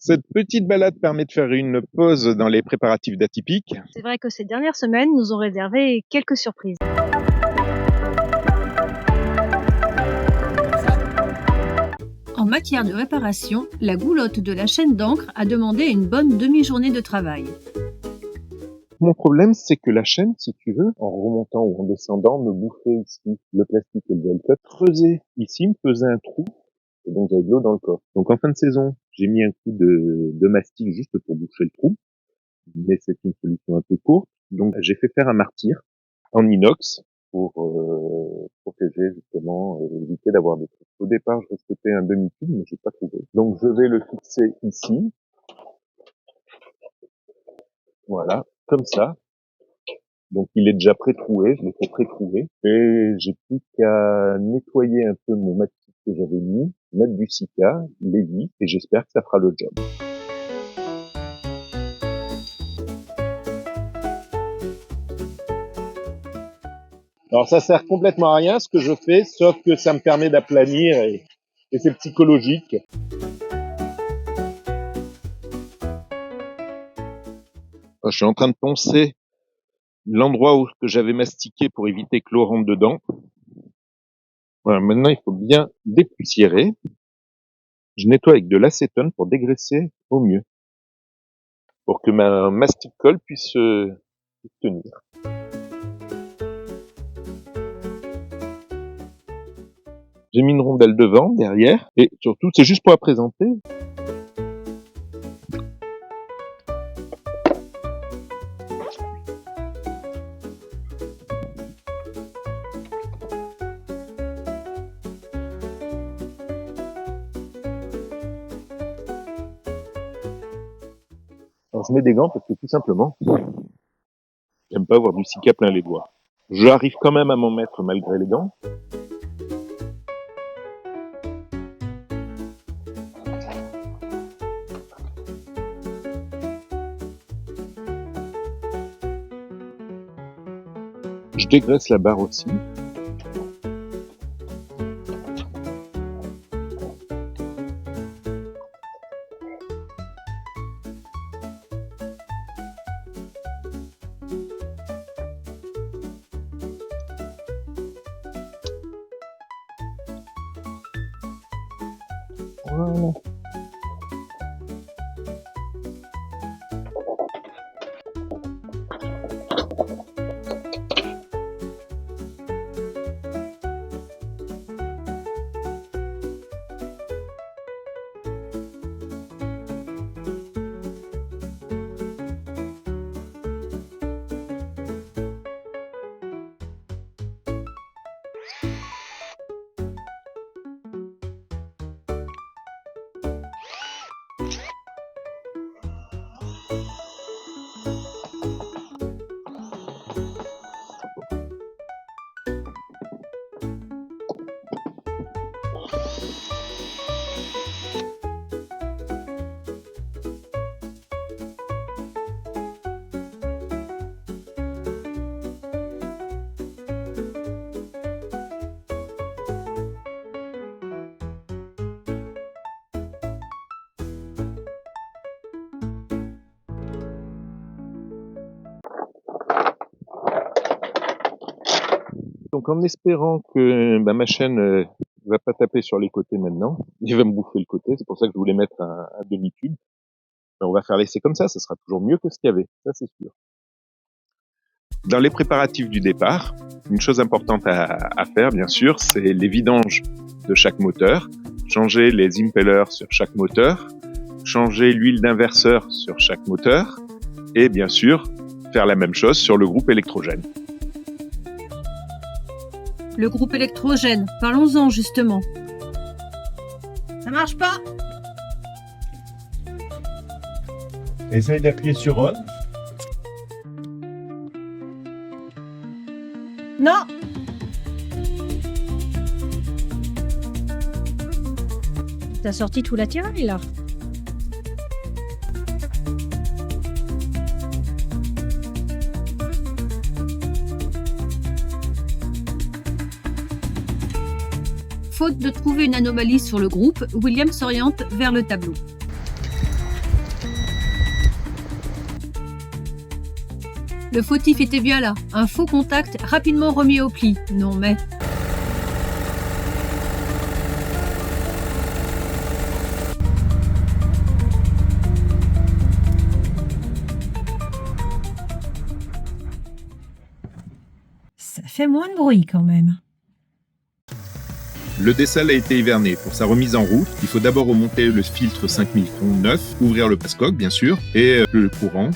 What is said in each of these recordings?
Cette petite balade permet de faire une pause dans les préparatifs d'Atypique. C'est vrai que ces dernières semaines nous ont réservé quelques surprises. En matière de réparation, la goulotte de la chaîne d'encre a demandé une bonne demi-journée de travail. Mon problème, c'est que la chaîne, si tu veux, en remontant ou en descendant, me bouffait ici le plastique et le velcro. Creuser ici me faisait un trou, et donc j'avais de l'eau dans le corps. Donc en fin de saison, j'ai mis un coup de mastic juste pour boucher le trou, mais c'est une solution un peu courte. Donc j'ai fait faire un martyr en inox pour protéger justement, éviter d'avoir des trous. Au départ, je respectais un demi-tube, mais j'ai pas trouvé. Donc je vais le fixer ici. Voilà, comme ça. Donc il est déjà pré-troué, je l'ai fait pré-trouver. Et j'ai plus qu'à nettoyer un peu mon mastic que j'avais mis, mettre du Sika, les vis, et j'espère que ça fera le job. Alors ça sert complètement à rien ce que je fais, sauf que ça me permet d'aplanir et c'est psychologique. Je suis en train de poncer l'endroit que j'avais mastiqué pour éviter que l'eau rentre dedans. Voilà, maintenant il faut bien dépoussiérer. Je nettoie avec de l'acétone pour dégraisser au mieux, pour que ma mastic-colle puisse tenir. J'ai mis une rondelle devant, derrière, et surtout, c'est juste pour la présenter. Alors, je mets des gants parce que tout simplement, j'aime pas avoir du Sika plein les doigts. J'arrive quand même à m'en mettre malgré les gants. Je dégraisse la barre aussi. Voilà. Donc en espérant que ma chaîne va pas taper sur les côtés maintenant, il va me bouffer le côté, c'est pour ça que je voulais mettre un demi-tube. On va faire l'essai comme ça sera toujours mieux que ce qu'il y avait, ça c'est sûr. Dans les préparatifs du départ, une chose importante à faire bien sûr, c'est les vidanges de chaque moteur, changer les impellers sur chaque moteur, changer l'huile d'inverseur sur chaque moteur, et bien sûr, faire la même chose sur le groupe électrogène. Le groupe électrogène, parlons-en justement. Ça marche pas? Essaye d'appuyer sur on. Non! T'as sorti tout l'attirail là. Faute de trouver une anomalie sur le groupe, William s'oriente vers le tableau. Le fautif était bien là, un faux contact rapidement remis au pli. Non mais... Ça fait moins de bruit quand même. Le dessal a été hiverné. Pour sa remise en route, il faut d'abord remonter le filtre 5000 tons neuf, ouvrir le passe-coque bien sûr, et le courant,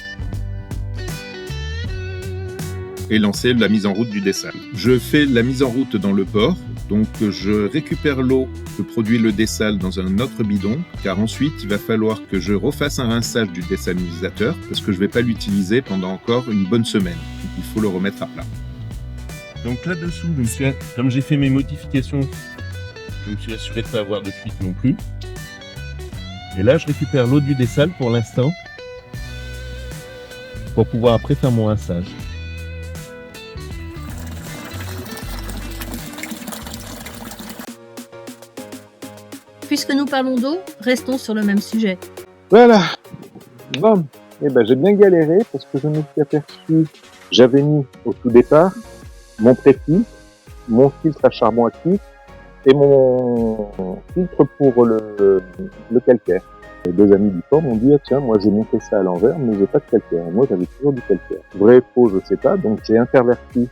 et lancer la mise en route du dessal. Je fais la mise en route dans le port, donc je récupère l'eau que produit le dessal dans un autre bidon, car ensuite il va falloir que je refasse un rinçage du dessalinisateur, parce que je ne vais pas l'utiliser pendant encore une bonne semaine. Donc il faut le remettre à plat. Donc là-dessous, comme j'ai fait mes modifications, je me suis assuré de ne pas avoir de fuite non plus. Et là, je récupère l'eau du dessal pour l'instant, pour pouvoir après faire mon rinçage. Puisque nous parlons d'eau, restons sur le même sujet. Voilà. Bon. Eh ben, j'ai bien galéré parce que je me suis aperçu, j'avais mis au tout départ mon préfiltre, mon filtre à charbon actif et mon filtre pour le calcaire. Les deux amis du port m'ont dit, ah, tiens, moi j'ai monté ça à l'envers, mais j'ai pas de calcaire. Moi j'avais toujours du calcaire. Vrai, faux, je sais pas, donc j'ai interverti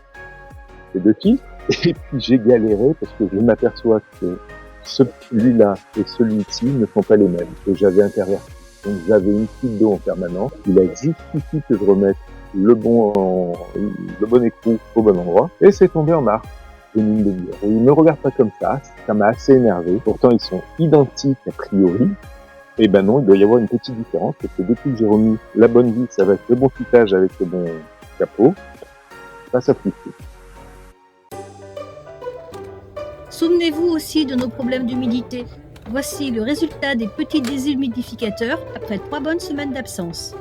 ces deux filtres et puis j'ai galéré parce que je m'aperçois que celui-là et celui-ci ne sont pas les mêmes. Et j'avais interverti. Donc j'avais une fuite d'eau en permanence. Il a juste suffi que je remette le bon écrou au bon endroit. Et c'est tombé en marche. Une ligne de bière. Et ils me regardent pas comme ça m'a assez énervé. Pourtant ils sont identiques a priori. Et ben non, il doit y avoir une petite différence parce que depuis que j'ai remis la bonne vis avec le bon fitage, avec le bon capot, ça fluctue. Souvenez-vous aussi de nos problèmes d'humidité. Voici le résultat des petits déshumidificateurs après 3 bonnes semaines d'absence.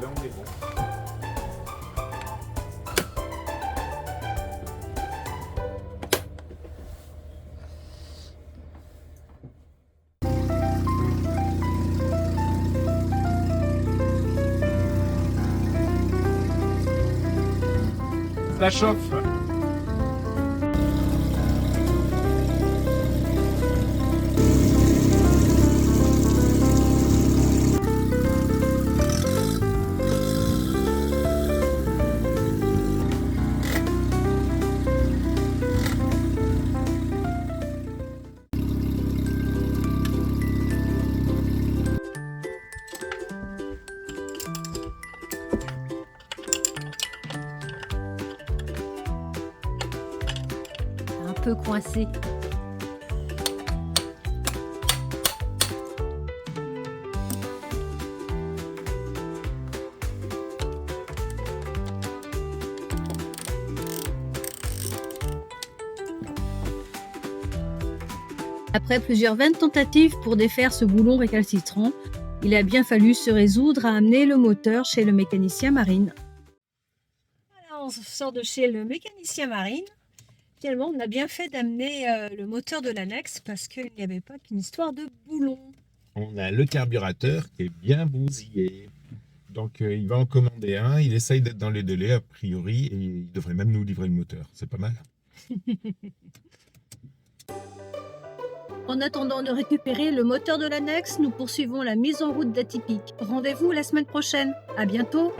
Là on est bon. Ça chauffe. Un peu coincé. Après plusieurs vaines tentatives pour défaire ce boulon récalcitrant, il a bien fallu se résoudre à amener le moteur chez le mécanicien marine. Voilà, on sort de chez le mécanicien marine. Finalement, on a bien fait d'amener le moteur de l'annexe parce qu'il n'y avait pas qu'une histoire de boulon. On a le carburateur qui est bien bousillé. Donc il va en commander un, il essaye d'être dans les délais a priori et il devrait même nous livrer le moteur. C'est pas mal. En attendant de récupérer le moteur de l'annexe, nous poursuivons la mise en route d'Atypique. Rendez-vous la semaine prochaine. À bientôt!